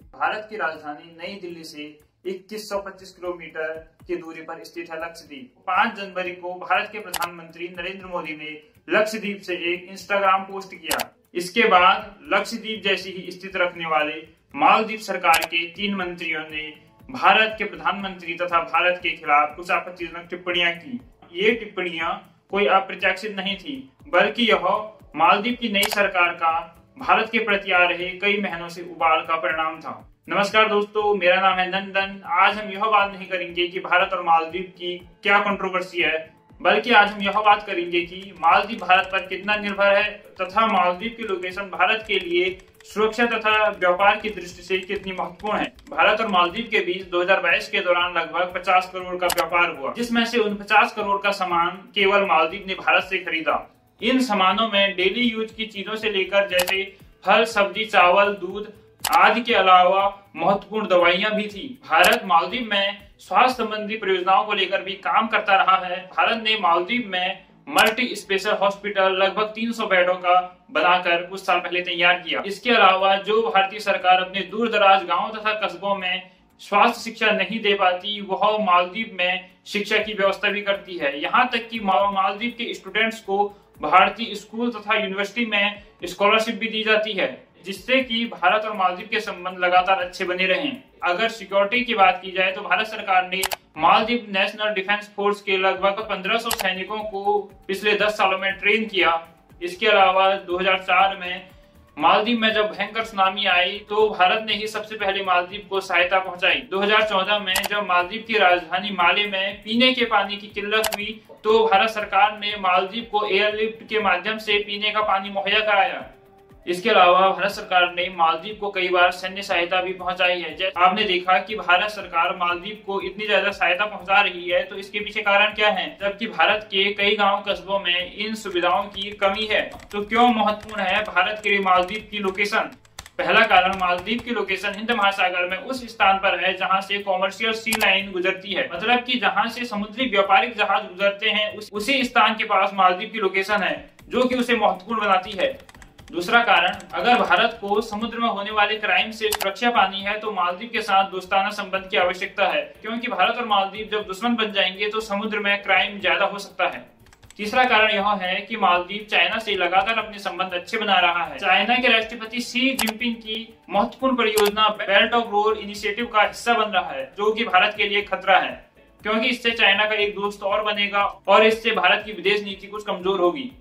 भारत की राजधानी नई दिल्ली से 2125 किलोमीटर की दूरी पर स्थित है लक्षद्वीप। 5 जनवरी को भारत के प्रधानमंत्री नरेंद्र मोदी ने लक्षद्वीप से एक इंस्टाग्राम पोस्ट किया। इसके बाद लक्षद्वीप जैसी ही स्थिति रखने वाले मालदीव सरकार के 3 मंत्रियों ने भारत के प्रधानमंत्री तथा भारत के खिलाफ कुछ आपत्तिजनक टिप्पणियां की। ये टिप्पणियां कोई अप्रत्याशित नहीं थी, बल्कि यह मालदीव की नई सरकार का भारत के प्रति आ रहे कई महीनों से उबाल का परिणाम था। नमस्कार दोस्तों, मेरा नाम है नंदन। आज हम यह बात नहीं करेंगे कि भारत और मालदीव की क्या कंट्रोवर्सी है, बल्कि आज हम यह बात करेंगे कि मालदीव भारत पर कितना निर्भर है तथा मालदीव की लोकेशन भारत के लिए सुरक्षा तथा व्यापार की दृष्टि से कितनी महत्वपूर्ण है। भारत और मालदीव के बीच 2022 के दौरान लगभग 50 करोड़ का व्यापार हुआ, जिसमें से 49 करोड़ का सामान केवल मालदीव ने भारत से खरीदा। इन सामानों में डेली यूज की चीजों से लेकर जैसे फल, सब्जी, चावल, दूध आदि के अलावा महत्वपूर्ण दवाइयां भी थी। भारत मालदीव में स्वास्थ्य संबंधी परियोजनाओं को लेकर भी काम करता रहा है। भारत ने मालदीव में मल्टी स्पेशल हॉस्पिटल लगभग 300 बेडों का बनाकर कुछ साल पहले तैयार किया। इसके अलावा जो भारतीय सरकार अपने दूर दराज गाँव तथा कस्बों में स्वास्थ्य शिक्षा नहीं दे पाती, वह मालदीव में शिक्षा की व्यवस्था भी करती है। यहाँ तक कि मालदीव के स्टूडेंट्स को भारतीय स्कूल तथा यूनिवर्सिटी में स्कॉलरशिप भी दी जाती है, जिससे कि भारत और मालदीव के संबंध लगातार अच्छे बने रहें। अगर सिक्योरिटी की बात की जाए तो भारत सरकार ने मालदीव नेशनल डिफेंस फोर्स के लगभग 1500 सैनिकों को पिछले 10 सालों में ट्रेन किया। इसके अलावा 2004 में मालदीव में जब भयंकर सुनामी आई तो भारत ने ही सबसे पहले मालदीव को सहायता पहुंचाई। 2014 में जब मालदीव की राजधानी माले में पीने के पानी की किल्लत हुई तो भारत सरकार ने मालदीव को एयरलिफ्ट के माध्यम से पीने का पानी मुहैया कराया। इसके अलावा भारत सरकार ने मालदीव को कई बार सैन्य सहायता भी पहुंचाई है। जैसे आपने देखा कि भारत सरकार मालदीव को इतनी ज्यादा सहायता पहुंचा रही है, तो इसके पीछे कारण क्या है? जबकि भारत के कई गांव कस्बों में इन सुविधाओं की कमी है। तो क्यों महत्वपूर्ण है भारत के लिए मालदीव की लोकेशन? पहला कारण, मालदीव की लोकेशन हिंद महासागर में उस स्थान पर है जहां से कॉमर्शियल सी लाइन गुजरती है, मतलब कि जहां से समुद्री व्यापारिक जहाज गुजरते हैं उसी स्थान के पास मालदीव की लोकेशन है, जो कि उसे महत्वपूर्ण बनाती है। दूसरा कारण, अगर भारत को समुद्र में होने वाले क्राइम से सुरक्षा पानी है तो मालदीव के साथ दोस्ताना संबंध की आवश्यकता है, क्योंकि भारत और मालदीव जब दुश्मन बन जाएंगे तो समुद्र में क्राइम ज्यादा हो सकता है। तीसरा कारण यह है कि मालदीव चाइना से लगातार अपने संबंध अच्छे बना रहा है। चाइना के राष्ट्रपति शी जिनपिंग की महत्वपूर्ण परियोजना बेल्ट ऑफ रोड इनिशिएटिव का हिस्सा बन रहा है, जो कि भारत के लिए खतरा है, क्योंकि इससे चाइना का एक दोस्त और बनेगा और इससे भारत की विदेश नीति कुछ कमजोर होगी।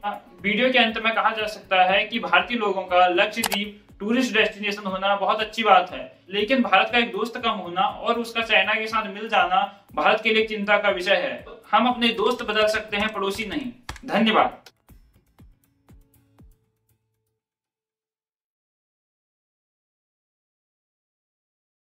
वीडियो के अंत में कहा जा सकता है कि भारतीय लोगों का लक्षद्वीप टूरिस्ट डेस्टिनेशन होना बहुत अच्छी बात है, लेकिन भारत का एक दोस्त कम होना और उसका चाइना के साथ मिल जाना भारत के लिए चिंता का विषय है। हम अपने दोस्त बदल सकते हैं, पड़ोसी नहीं। धन्यवाद।